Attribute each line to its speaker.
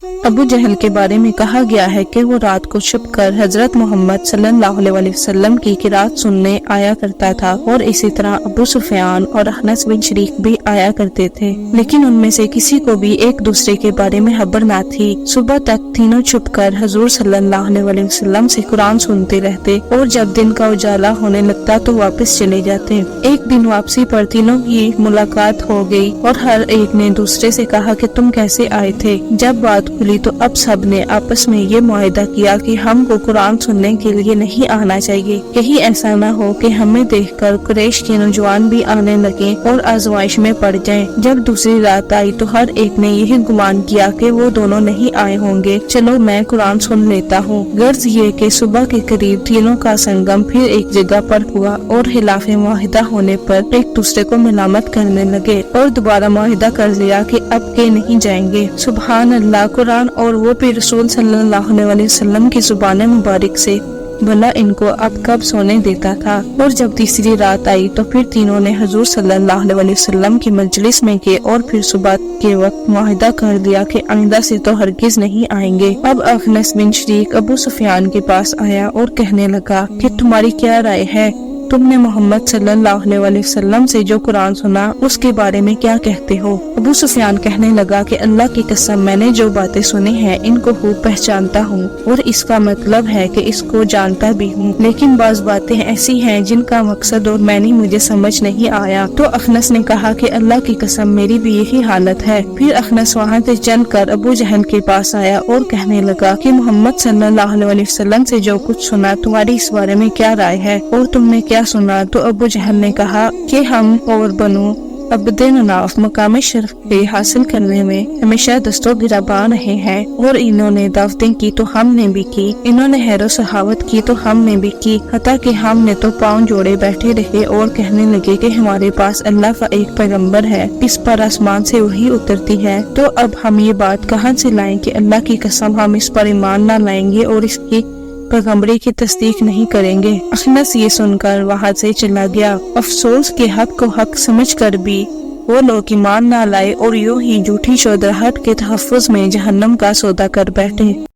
Speaker 1: ابو جہل کے بارے میں کہا گیا ہے کہ وہ رات کو چھپ کر حضرت محمد صلی اللہ علیہ وسلم کی قرات سننے آیا کرتا تھا، اور اسی طرح ابو سفیان اور انس بن شریک بھی آیا کرتے تھے، لیکن ان میں سے کسی کو بھی ایک دوسرے کے بارے میں خبر نہ تھی۔ صبح تک تینوں چھپ کر حضور صلی اللہ علیہ وسلم سے قرآن سنتے رہتے، اور جب دن کا اجالا ہونے لگتا تو واپس چلے جاتے۔ ایک دن واپسی پر تینوں کی ملاقات ہو گئی، اور ہر ایک نے دوسرے سے کہا کہ تم کیسے آئے تھے؟ جب بات کھلی تو اب سب نے آپس میں یہ معاہدہ کیا کہ ہم کو قرآن سننے کے لیے نہیں آنا چاہیے، کہیں ایسا نہ ہو کہ ہمیں دیکھ کر قریش کے نوجوان بھی آنے لگیں اور آزمائش میں پڑ جائیں۔ جب دوسری رات آئی تو ہر ایک نے یہی گمان کیا کہ وہ دونوں نہیں آئے ہوں گے، چلو میں قرآن سن لیتا ہوں۔ غرض یہ کہ صبح کے قریب تینوں کا سنگم پھر ایک جگہ پر ہوا، اور خلاف معاہدہ ہونے پر ایک دوسرے کو ملامت کرنے لگے، اور دوبارہ معاہدہ کر لیا کہ اب کے نہیں جائیں گے۔ سبحان اللہ! قرآن اور وہ بھی رسول صلی اللہ علیہ وسلم کی زبان مبارک سے، بھلا ان کو اب کب سونے دیتا تھا۔ اور جب تیسری رات آئی تو پھر تینوں نے حضور صلی اللہ علیہ وسلم کی مجلس میں گئے، اور پھر صبح کے وقت معاہدہ کر لیا کہ آئندہ سے تو ہرگز نہیں آئیں گے۔ اب انس بن شریک ابو سفیان کے پاس آیا اور کہنے لگا کہ تمہاری کیا رائے ہے؟ تم نے محمد صلی اللہ علیہ وسلم سے جو قرآن سنا اس کے بارے میں کیا کہتے ہو؟ ابو سفیان کہنے لگا کہ اللہ کی قسم میں نے جو باتیں سنی ہیں ان کو خوب پہچانتا ہوں، اور اس کا مطلب ہے کہ اس کو جانتا بھی ہوں، لیکن بعض باتیں ایسی ہیں جن کا مقصد اور معنی مجھے سمجھ نہیں آیا۔ تو انس نے کہا کہ اللہ کی قسم میری بھی یہی حالت ہے۔ پھر انس وہاں سے چل کر ابو جہل کے پاس آیا اور کہنے لگا کہ محمد صلی اللہ علیہ وسلم سے جو کچھ سنا تمہاری اس بارے میں کیا رائے ہے، اور تم نے کیا سنا؟ تو ابو جہل نے کہا کہ ہم اور بنو عبد مناف مقام شرف پہ حاصل کرنے میں ہمیشہ دستوں گربان رہے ہیں، اور انہوں نے دعوتیں کی تو ہم نے بھی کی، انہوں نے خیر و سخاوت کی تو ہم نے بھی کی، حتیٰ کہ ہم نے تو پاؤں جوڑے بیٹھے رہے اور کہنے لگے کہ ہمارے پاس اللہ کا ایک پیغمبر ہے، اس پر آسمان سے وحی اترتی ہے، تو اب ہم یہ بات کہاں سے لائیں کہ اللہ کی قسم ہم اس پر ایمان نہ لائیں گے اور اس کی پیغمبری کی تصدیق نہیں کریں گے۔ انس یہ سن کر وہاں سے چلا گیا۔ افسوس کہ حق کو حق سمجھ کر بھی وہ لوگ ایمان نہ لائے اور یوں ہی جھوٹی چودراہٹ کے تحفظ میں جہنم کا سودا کر بیٹھے۔